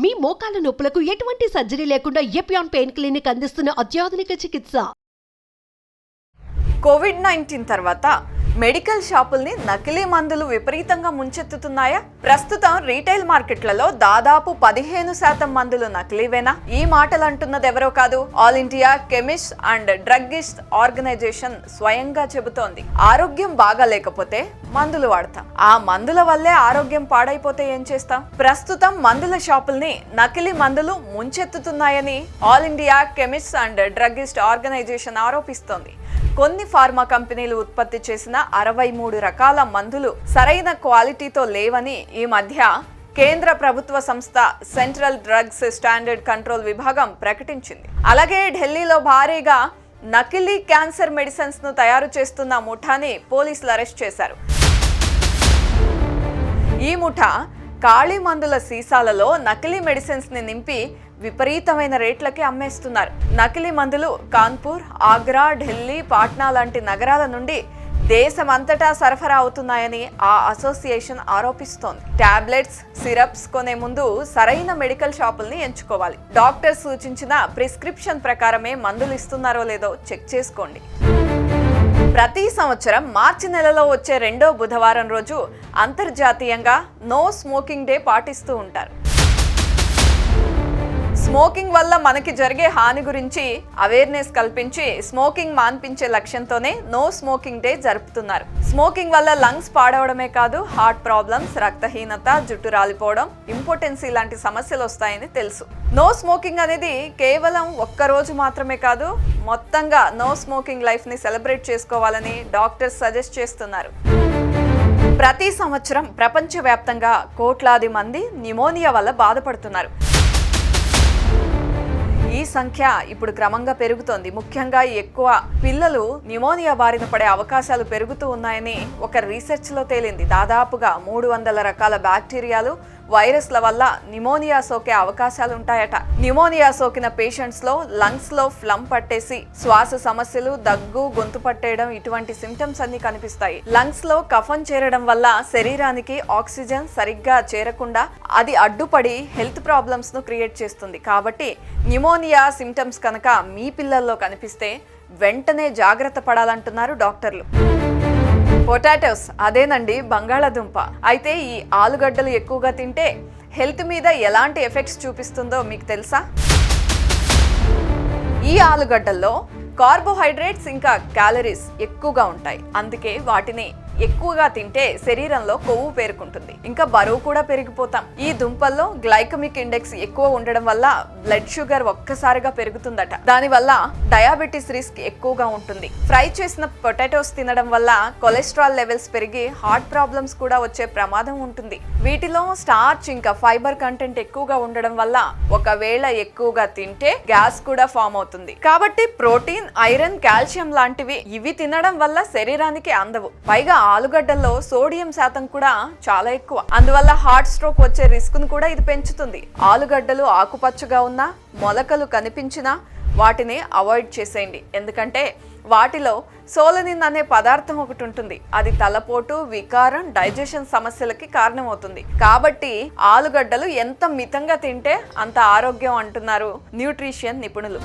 మీ మోకాల నొప్పులకు ఎటువంటి సర్జరీ లేకుండా ఎపియాన్ పెయిన్ క్లినిక్ అందిస్తున్న అత్యాధునిక చికిత్స. కోవిడ్-19 తర్వాత మెడికల్ షాపుల్ని నకిలీ మందులు విపరీతంగా ముంచెత్తుతున్నాయా? ప్రస్తుతం రీటైల్ మార్కెట్లలో దాదాపు 15% మందులు నకిలీవేనా? ఈ మాటలు అంటున్నది ఎవరో కాదు, All India chemist and druggist Organisation స్వయంగా చెబుతోంది. ఆరోగ్యం బాగా లేకపోతే మందులు వాడతాం, ఆ మందుల వల్లే ఆరోగ్యం పాడైపోతే ఏం చేస్తాం? ప్రస్తుతం మందుల షాపుల్ని నకిలీ మందులు ముంచెత్తుతున్నాయని all India chemist and druggist organization ఆరోపిస్తోంది. కొన్ని ఫార్మా కంపెనీలు ఉత్పత్తి చేసిన 63 రకాల మందులు సరైన క్వాలిటీతో లేవని ఈ మధ్య కేంద్ర ప్రభుత్వ సంస్థ సెంట్రల్ డ్రగ్స్ స్టాండర్డ్ కంట్రోల్ విభాగం ప్రకటించింది. అలాగే ఢిల్లీలో భారీగా నకిలీ క్యాన్సర్ మెడిసిన్స్ ను తయారు చేస్తున్న ముఠాని పోలీసులు అరెస్ట్ చేశారు. ఈ ముఠా ఖాళీ మందుల సీసాలలో నకిలీ మెడిసిన్స్ ని నింపి విపరీతమైన రేట్లకి అమ్మేస్తున్నారు. నకిలీ మందులు కాన్పూర్, ఆగ్రా, ఢిల్లీ, పాట్నా లాంటి నగరాల నుండి దేశమంతటా సరఫరా అవుతున్నాయని ఆ అసోసియేషన్ ఆరోపిస్తోంది. టాబ్లెట్స్, సిరప్స్ కొనే ముందు సరైన మెడికల్ షాపుల్ని ఎంచుకోవాలి. డాక్టర్ సూచించిన ప్రిస్క్రిప్షన్ ప్రకారమే మందులు ఇస్తున్నారో లేదో చెక్ చేసుకోండి. ప్రతి సంవత్సరం మార్చి నెలలో వచ్చే 2వ బుధవారం రోజు అంతర్జాతీయంగా నో స్మోకింగ్ డే పాటిస్తూ ఉంటారు. స్మోకింగ్ వల్ల మనకి జరిగే హాని గురించి అవేర్నెస్ కల్పించి స్మోకింగ్ మాన్పించే లక్ష్యంతోనే నో స్మోకింగ్ డే జరుపుతున్నారు. స్మోకింగ్ వల్ల లంగ్స్ పాడవడమే కాదు, హార్ట్ ప్రాబ్లమ్స్, రక్తహీనత, జుట్టు రాలిపోవడం, ఇంపార్టెన్సీ లాంటి సమస్యలు వస్తాయని తెలుసు. నో స్మోకింగ్ అనేది కేవలం ఒక్కరోజు మాత్రమే కాదు, మొత్తంగా నో స్మోకింగ్ లైఫ్ ని సెలబ్రేట్ చేసుకోవాలని డాక్టర్స్ సజెస్ట్ చేస్తున్నారు. ప్రతి సంవత్సరం ప్రపంచవ్యాప్తంగా కోట్లాది మంది న్యూమోనియా వల్ల బాధపడుతున్నారు. ఈ సంఖ్య ఇప్పుడు క్రమంగా పెరుగుతోంది. ముఖ్యంగా ఎక్కువ పిల్లలు న్యూమోనియా బారిన పడే అవకాశాలు పెరుగుతూ ఉన్నాయని ఒక రీసెర్చ్ లో తేలింది. దాదాపుగా 300 రకాల బ్యాక్టీరియాలు, వైరస్ల వల్ల న్యూమోనియా సోకే అవకాశాలు ఉంటాయట. న్యూమోనియా సోకిన పేషెంట్స్ లో లంగ్స్ లో ఫ్లమ్ పట్టేసి శ్వాస సమస్యలు, దగ్గు, గొంతు పట్టేయడం ఇటువంటి సిమ్టమ్స్ అన్ని కనిపిస్తాయి. లంగ్స్ లో కఫం చేరడం వల్ల శరీరానికి ఆక్సిజన్ సరిగ్గా చేరకుండా అది అడ్డుపడి హెల్త్ ప్రాబ్లమ్స్ ను క్రియేట్ చేస్తుంది. కాబట్టి న్యూమోనియా సిమ్టమ్స్ కనుక మీ పిల్లల్లో కనిపిస్తే వెంటనే జాగ్రత్త పడాలంటున్నారు డాక్టర్లు. పొటాటోస్, అదేనండి బంగాళాదుంప. అయితే ఈ ఆలుగడ్డలు ఎక్కువగా తింటే హెల్త్ మీద ఎలాంటి ఎఫెక్ట్స్ చూపిస్తుందో మీకు తెలుసా? ఈ ఆలుగడ్డల్లో కార్బోహైడ్రేట్స్ ఇంకా క్యాలరీస్ ఎక్కువగా ఉంటాయి. అందుకే వాటిని ఎక్కువగా తింటే శరీరంలో కొవ్వు పేరుకుంటుంది, ఇంకా బరువు కూడా పెరిగిపోతాం. ఈ దుంపల్లో గ్లైకమిక్ ఇండెక్స్ ఎక్కువ ఉండడం వల్ల బ్లడ్ షుగర్ ఒక్కసారిగా పెరుగుతుందట. దానివల్ల డయాబెటీస్ రిస్క్ ఎక్కువగా ఉంటుంది. ఫ్రై చేసిన పొటాటోస్ తినడం వల్ల కొలెస్ట్రాల్ లెవెల్స్ పెరిగి హార్ట్ ప్రాబ్లమ్స్ కూడా వచ్చే ప్రమాదం ఉంటుంది. వీటిలో స్టార్చ్ ఇంకా ఫైబర్ కంటెంట్ ఎక్కువగా ఉండడం వల్ల ఒకవేళ ఎక్కువగా తింటే గ్యాస్ కూడా ఫామ్ అవుతుంది. కాబట్టి ప్రోటీన్, ఐరన్, కాల్షియం లాంటివి ఇవి తినడం వల్ల శరీరానికి అందవు. పైగా ఆలుగడ్డల్లో సోడియం శాతం కూడా చాలా ఎక్కువ. అందువల్ల హార్ట్ స్ట్రోక్ వచ్చే రిస్క్ ను కూడా ఇది పెంచుతుంది. ఆలుగడ్డలు ఆకుపచ్చగా ఉన్నా, మొలకలు కనిపించినా వాటిని అవాయిడ్ చేసేయండి. ఎందుకంటే వాటిలో సోలనిన్ అనే పదార్థం ఒకటి ఉంటుంది. అది తలపోటు, వికారం, డైజెషన్ సమస్యలకి కారణమవుతుంది. కాబట్టి ఆలుగడ్డలు ఎంత మితంగా తింటే అంత ఆరోగ్యం అంటున్నారు న్యూట్రిషన్ నిపుణులు.